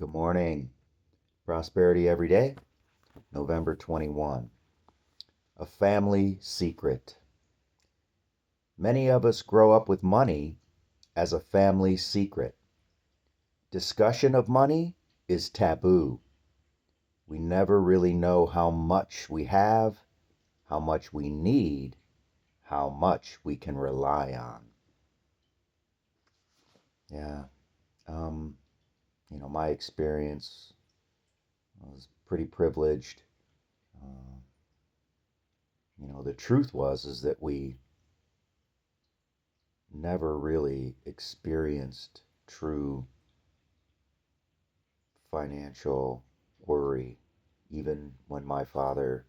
Good morning. Prosperity every day, November 21. A family secret. Many of us grow up with money as a family secret. Discussion of money is taboo. We never really know how much we have, how much we need, how much we can rely on. Yeah. Um, my experience was pretty privileged. Uh, the truth is that we never really experienced true financial worry, even when my father,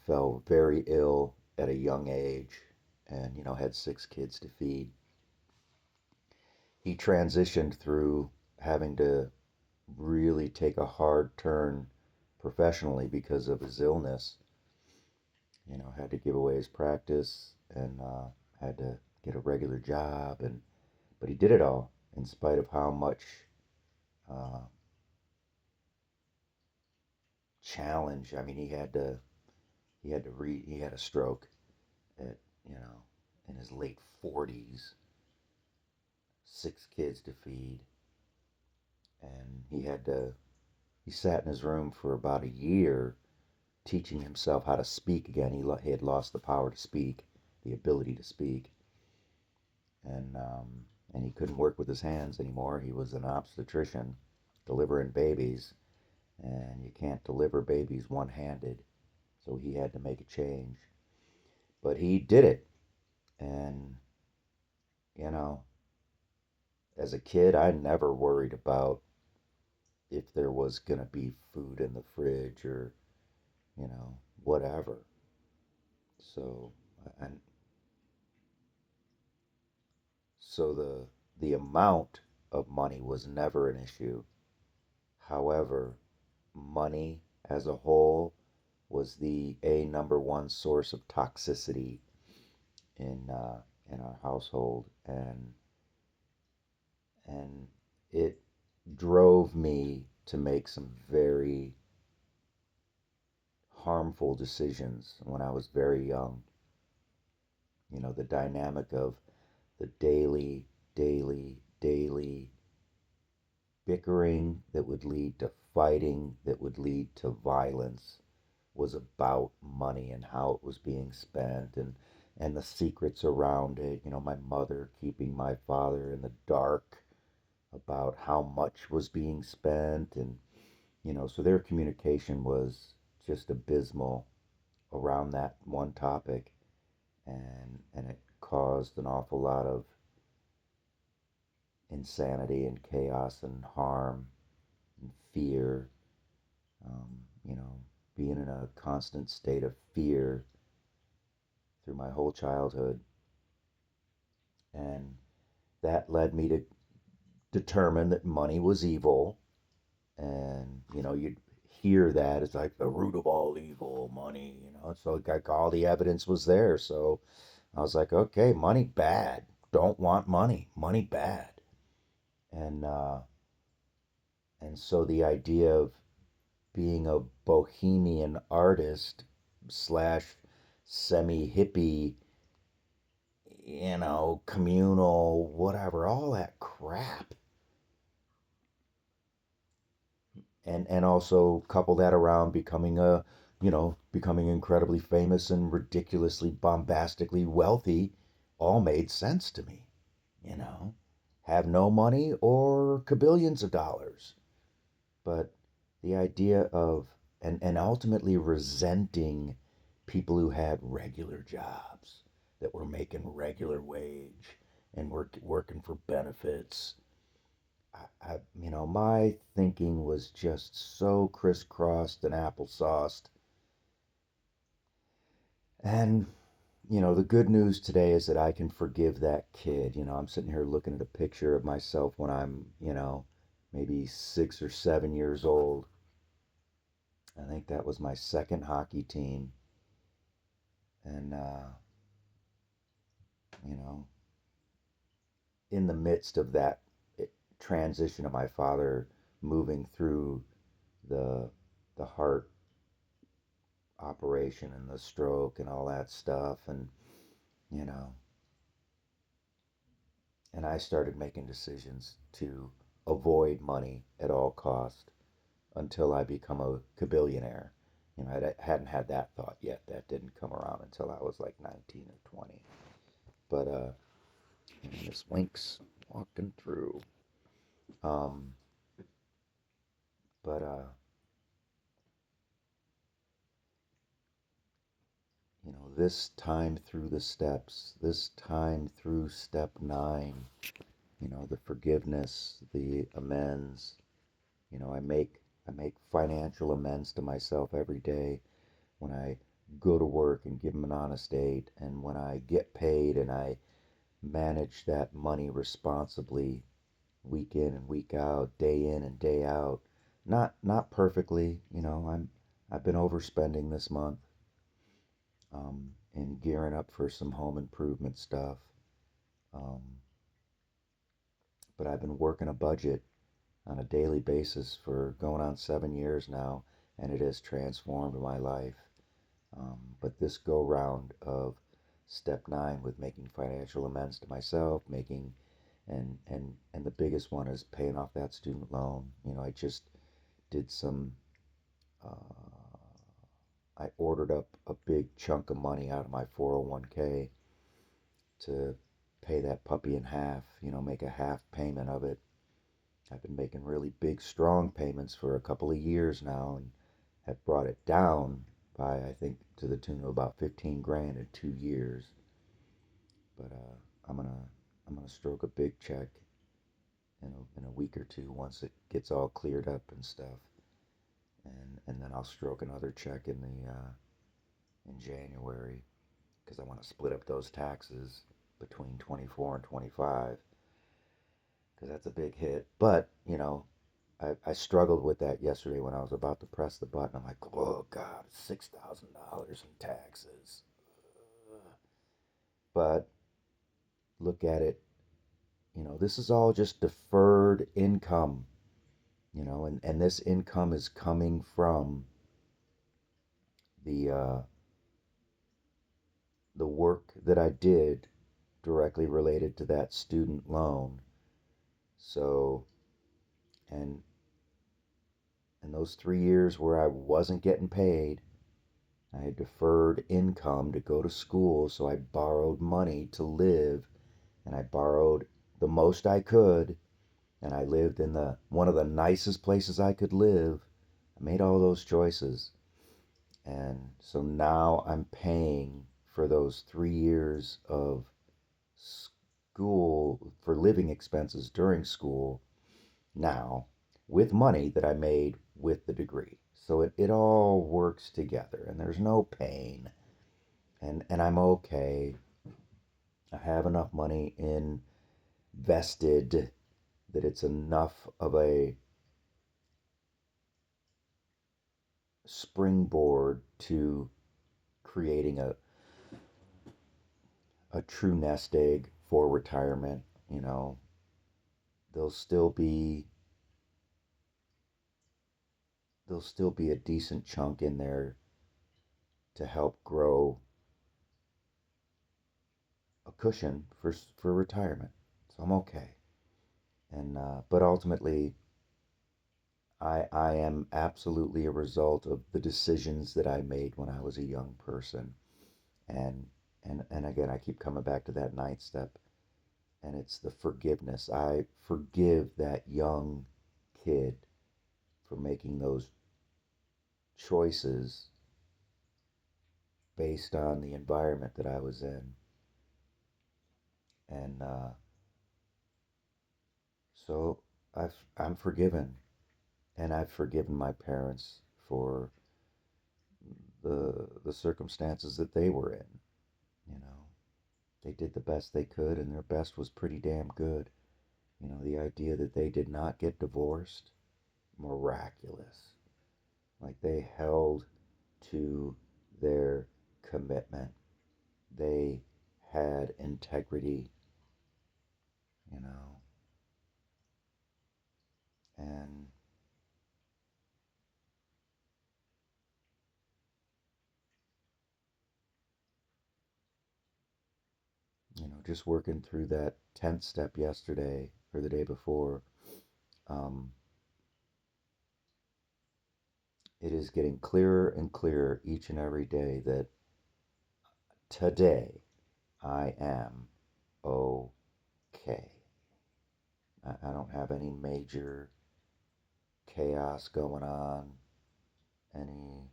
fell very ill at a young age and, had 6 kids to feed. He transitioned through having to really take a hard turn professionally because of his illness. Had to give away his practice and had to get a regular job, but he did it all in spite of how much uh, challenge. I mean, he had a stroke at you know in his late 40s, 6 kids to feed, and he sat in his room for about a year teaching himself how to speak again. He had lost the power to speak, the ability to speak, and he couldn't work with his hands anymore. He was an obstetrician delivering babies, and you can't deliver babies one-handed, so he had to make a change. But he did it, and you know, as a kid, I never worried about if there was going to be food in the fridge or, whatever. So, and so the amount of money was never an issue. However, money as a whole was the number one source of toxicity in in our household, and it drove me to make some very harmful decisions when I was very young. The dynamic of the daily bickering that would lead to fighting, that would lead to violence, was about money and how it was being spent, and the secrets around it. My mother keeping my father in the dark about how much was being spent, and so their communication was just abysmal around that one topic, and it caused an awful lot of insanity and chaos and harm and fear. Um, you know, Being in a constant state of fear through my whole childhood, and that led me to determine that money was evil. And you'd hear that it's like the root of all evil, money. So like all the evidence was there. So I was like, okay, money bad. Don't want money. Money bad. And so the idea of being a bohemian artist slash semi hippie, communal, whatever, all that crap. And also couple that around becoming incredibly famous and ridiculously bombastically wealthy, all made sense to me. You know, have no money or kabillions of dollars. But the idea of, and ultimately resenting people who had regular jobs that were making regular wage and working for benefits. My thinking was just so crisscrossed and applesauced. And the good news today is that I can forgive that kid. I'm sitting here looking at a picture of myself when I'm, maybe 6 or 7 years old. I think that was my second hockey team. And, you know, in the midst of that transition of my father moving through the the heart operation and the stroke and all that stuff, and you know, and I started making decisions to avoid money at all cost until I become a kabillionaire. You know, I hadn't had that thought yet. That didn't come around until I was like 19 or 20. But Miss Winks walking through. Um, but you know, this time through the steps, this time through step 9, you know, the forgiveness, the amends. You know, I make financial amends to myself every day when I go to work and give them an honest date, and when I get paid and I manage that money responsibly, week in and week out, day in and day out. Not perfectly, you know. I've been overspending this month, and gearing up for some home improvement stuff. Um, but I've been working a budget on a daily basis for going on 7 years now, and it has transformed my life. But this go round of step 9 with making financial amends to myself, making and the biggest one is paying off that student loan. You know, I just did some. I ordered up a big chunk of money out of my 401k to pay that puppy in half. You know, make a half payment of it. I've been making really big, strong payments for a couple of years now, and have brought it down by, I think, to the tune of about 15 grand in 2 years. But I'm gonna stroke a big check in a week or two once it gets all cleared up and stuff, and then I'll stroke another check in January because I want to split up those taxes between 24 and 25 because that's a big hit. But you know, I struggled with that yesterday when I was about to press the button. I'm like, oh God, $6,000 in taxes. But look at it, you know, this is all just deferred income, you know, and this income is coming from the uh, the work that I did directly related to that student loan. So, and in those 3 years where I wasn't getting paid, I had deferred income to go to school, so I borrowed money to live, and I borrowed the most I could, and I lived in the one of the nicest places I could live. I made all those choices. And so now I'm paying for those 3 years of school for living expenses during school now with money that I made with the degree. So it all works together and there's no pain, and I'm okay. I have enough money invested that it's enough of a springboard to creating a true nest egg for retirement. You know, there'll still be there'll still be a decent chunk in there to help grow a cushion for retirement. So I'm okay. And but ultimately, I am absolutely a result of the decisions that I made when I was a young person. And and again, I keep coming back to that ninth step, and it's the forgiveness. I forgive that young kid for making those choices based on the environment that I was in. And so I'm forgiven, and I've forgiven my parents for the circumstances that they were in. You know, they did the best they could, and their best was pretty damn good. You know, the idea that they did not get divorced, miraculous. Like they held to their commitment. They had integrity, you know. just working through that 10th step yesterday or the day before. Um, it is getting clearer and clearer each and every day that today I am okay. I don't have any major chaos going on. Any,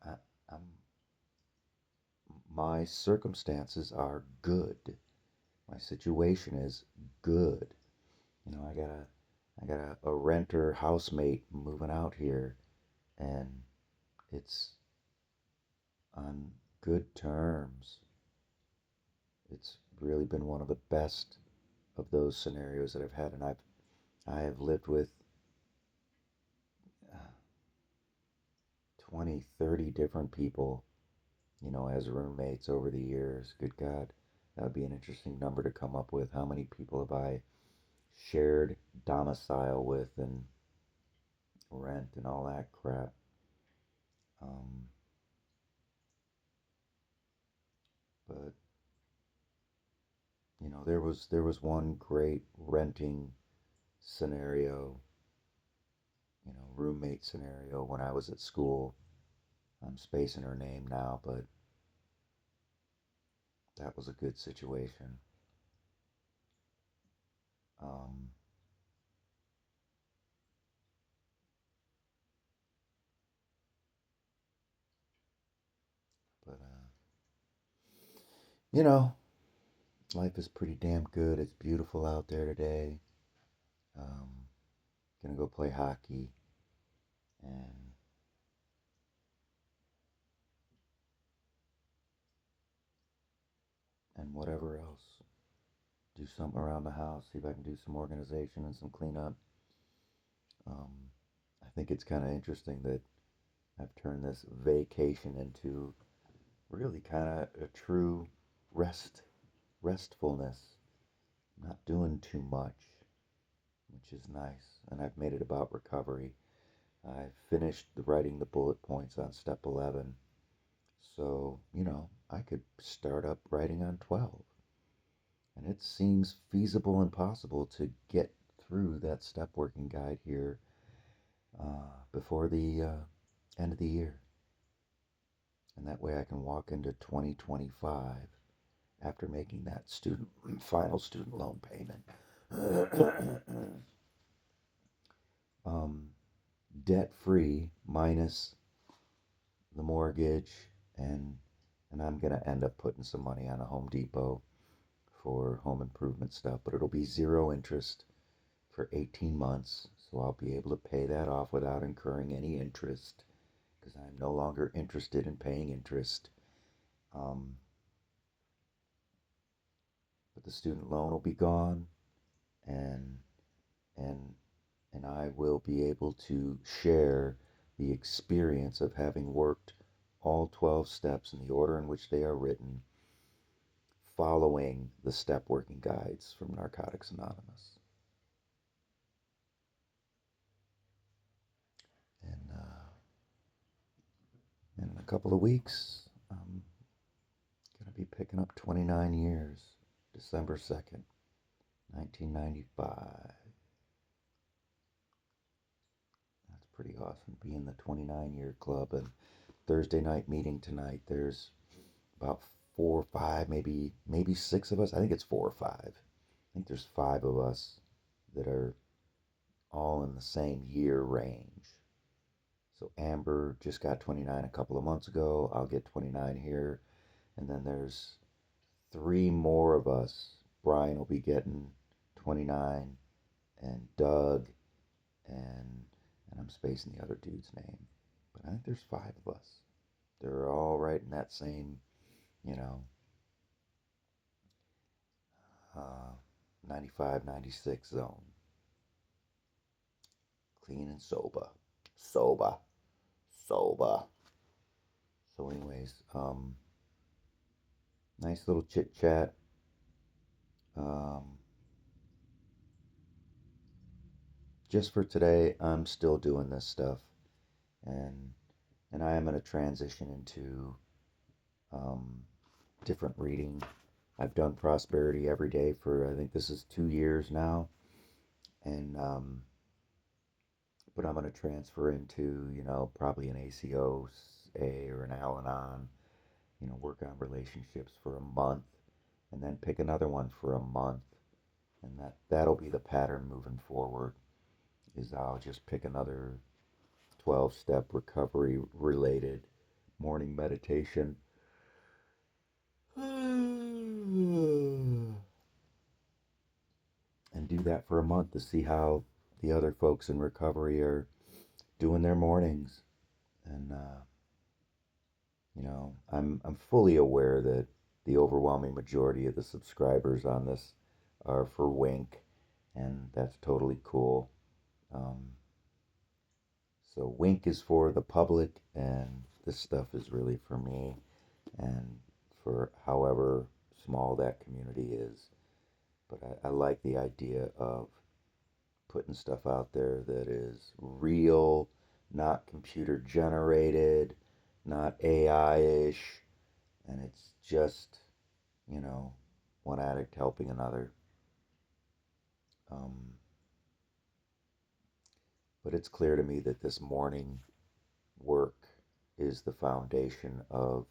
I, I'm, my circumstances are good. My situation is good. You know, I got a renter housemate moving out here, and it's on good terms. It's really been one of the best of those scenarios that I've had, and I have lived with uh, 20, 30 different people, you know, as roommates over the years. Good God, that would be an interesting number to come up with. How many people have I shared domicile with and rent and all that crap? Um, but you know, there was one great renting scenario, you know, roommate scenario when I was at school. I'm spacing her name now, but that was a good situation. Um, but you know, life is pretty damn good. It's beautiful out there today. Um, gonna go play hockey and whatever else. Do something around the house. See if I can do some organization and some cleanup. Um, I think it's kind of interesting that I've turned this vacation into really kind of a true restfulness. Not doing too much, which is nice. And I've made it about recovery. I finished writing the bullet points on step 11. So, you know, I could start up writing on 12. And it seems feasible and possible to get through that step working guide here before the end of the year. And that way I can walk into 2025 after making that final student loan payment. um, Debt free minus the mortgage, and I'm gonna end up putting some money on a Home Depot for home improvement stuff, but it'll be zero interest for 18 months, so I'll be able to pay that off without incurring any interest because I'm no longer interested in paying interest. Um, but the student loan will be gone, and and and I will be able to share the experience of having worked all 12 steps in the order in which they are written, following the step working guides from Narcotics Anonymous. And in a couple of weeks, I'm going to be picking up 29 years, December 2nd, 1995. That's pretty awesome, being the 29-year club. And Thursday night meeting tonight, there's about 4 or 5, maybe 6 of us. I think it's 4 or 5. I think there's 5 of us that are all in the same year range. So Amber just got 29 a couple of months ago. I'll get 29 here. And then there's 3 more of us. Brian will be getting 29, and Doug, and I'm spacing the other dude's name. But I think there's 5 of us. They're all right in that same, you know, uh, 95, 96 zone. Clean and sober. Sober. Sober. So, anyways, nice little chit chat. Um, just for today, I'm still doing this stuff, and I am going to transition into um, different reading. I've done prosperity every day for, I think this is 2 years now. And, but I'm going to transfer into, probably an ACOA or an Al Anon, work on relationships for a month and then pick another one for a month. And that'll be the pattern moving forward is I'll just pick another 12-step recovery related morning meditation. And do that for a month to see how the other folks in recovery are doing their mornings. And I'm fully aware that the overwhelming majority of the subscribers on this are for Wink, and that's totally cool. Um, so Wink is for the public, and this stuff is really for me, and for however small that community is. But I like the idea of putting stuff out there that is real, not computer generated, not AI ish, and it's just, you know, one addict helping another. Um, but it's clear to me that this morning work is the foundation of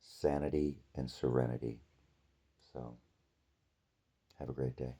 sanity and serenity. So, have a great day.